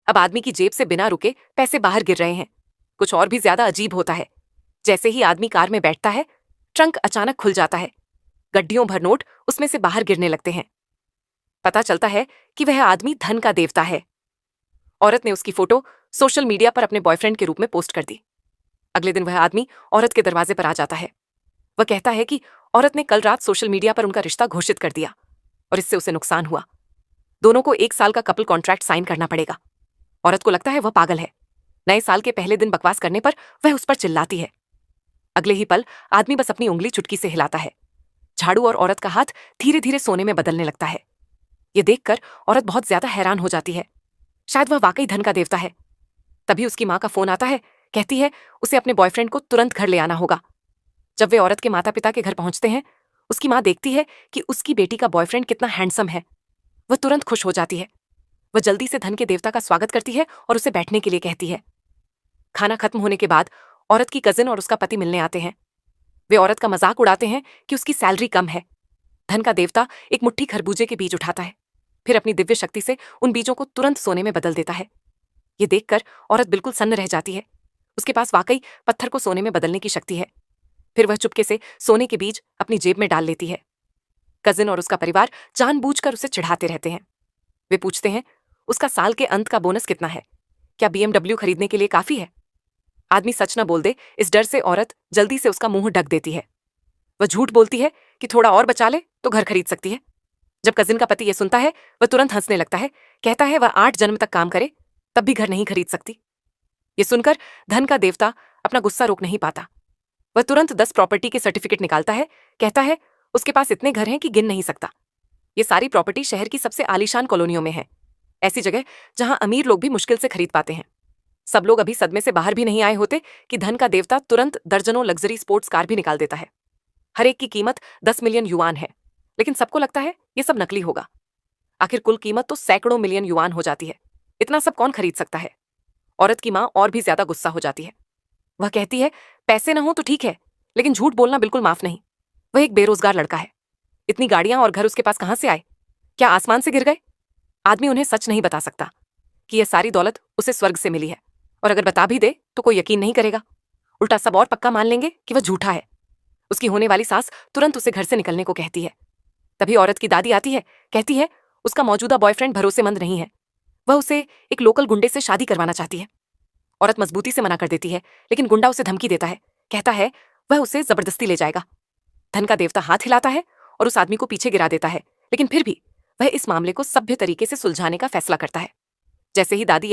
अब आदमी की जेब से बिना रुके पैसे बाहर गिर रहे हैं। कुछ और भी ज्यादा अजीब होता है। जैसे ही आदमी कार में बैठता है, ट्रंक अचानक खुल जाता है। गड्डियों भर नोट उसमें से बाहर गिरने लगते हैं। पता चलता है कि वह आदमी धन का देवता है। औरत ने उसकी फोटो सोशल मीडिया पर अपने बॉयफ्रेंड के रूप में पोस्ट कर दी। अगले दिन वह आदमी औरत के दरवाजे पर आ जाता है। वह कहता है कि औरत ने कल रात सोशल मीडिया पर उनका रिश्ता घोषित कर दिया और इससे उसे नुकसान हुआ। दोनों को 1 साल का कपल कॉन्ट्रैक्ट साइन करना पड़ेगा। औरत को लगता है वह पागल है। नए साल के पहले दिन बकवास करने पर वह उस पर चिल्लाती है। अगले ही पल आदमी बस अपनी उंगली चुटकी से हिलाता है। झाड़ू और औरत का हाथ धीरे धीरे सोने में बदलने लगता है। ये देखकर औरत बहुत ज्यादा हैरान हो जाती है। शायद वह वाकई धन का देवता है। तभी उसकी माँ का फोन आता है। कहती है उसे अपने बॉयफ्रेंड को तुरंत घर ले आना होगा। जब वे औरत के माता पिता के घर पहुंचते हैं, उसकी माँ देखती है कि उसकी बेटी का बॉयफ्रेंड कितना हैंडसम है। वह तुरंत खुश हो जाती है। वह जल्दी से धन के देवता का स्वागत करती है और उसे बैठने के लिए कहती है। खाना खत्म होने के बाद औरत की कजिन और उसका पति मिलने आते हैं। वे औरत का मजाक उड़ाते हैं कि उसकी सैलरी कम है। धन का देवता एक मुट्ठी खरबूजे के बीज उठाता है, फिर अपनी दिव्य शक्ति से उन बीजों को तुरंत सोने में बदल देता है। ये देखकर औरत बिल्कुल सन्न रह जाती है। उसके पास वाकई पत्थर को सोने में बदलने की शक्ति है। फिर वह चुपके से सोने के बीज अपनी जेब में डाल लेती है। कजिन और उसका परिवार जानबूझकर उसे चिढ़ाते रहते हैं। वे पूछते हैं उसका साल के अंत का बोनस कितना है, क्या BMW खरीदने के लिए काफी है। आदमी सच न बोल दे, इस डर से औरत जल्दी से उसका मुंह ढक देती है। वह झूठ बोलती है कि थोड़ा और बचा ले तो घर खरीद सकती है। जब कजिन का पति यह सुनता है, वह तुरंत हंसने लगता है। कहता है वह 8 जन्म तक काम करे तब भी घर नहीं खरीद सकती। ये सुनकर धन का देवता अपना गुस्सा रोक नहीं पाता। वह तुरंत 10 प्रॉपर्टी के सर्टिफिकेट निकालता है। कहता है उसके पास इतने घर हैं कि गिन नहीं सकता। ये सारी प्रॉपर्टी शहर की सबसे आलीशान कॉलोनियों में है, ऐसी जगह जहां अमीर लोग भी मुश्किल से खरीद पाते हैं। सब लोग अभी सदमे से बाहर भी नहीं आए होते कि धन का देवता तुरंत दर्जनों लग्जरी स्पोर्ट्स कार भी निकाल देता है। हर एक की कीमत 10 मिलियन युआन है, लेकिन सबको लगता है ये सब नकली होगा। आखिर कुल कीमत तो सैकड़ों मिलियन युआन हो जाती है। इतना सब कौन खरीद सकता है। औरत की माँ और भी ज्यादा गुस्सा हो जाती है। वह कहती है पैसे ना हो तो ठीक है, लेकिन झूठ बोलना बिल्कुल माफ नहीं। वह एक बेरोजगार लड़का है। इतनी गाड़ियां और घर उसके पास कहां से आए? क्या आसमान से गिर गए? आदमी उन्हें सच नहीं बता सकता कि यह सारी दौलत उसे स्वर्ग से मिली है, और अगर बता भी दे तो कोई यकीन नहीं करेगा। उल्टा सब और पक्का मान लेंगे कि वह झूठा है। उसकी होने वाली सास तुरंत उसे घर से निकलने को कहती है। तभी औरत की दादी आती है। कहती है उसका मौजूदा बॉयफ्रेंड भरोसेमंद नहीं है। वह उसे एक लोकल गुंडे से शादी करवाना चाहती है। औरत मजबूती से मना कर देती है, लेकिन गुंडा उसे धमकी देता है। कहता है वह उसे जबरदस्ती ले जाएगा। धन का देवता हाथ हिलाता है और उस आदमी को पीछे गिरा देता है, लेकिन फिर भी वह इस मामले को सभ्य तरीके से सुलझाने का फैसला करता है। जैसे ही दादी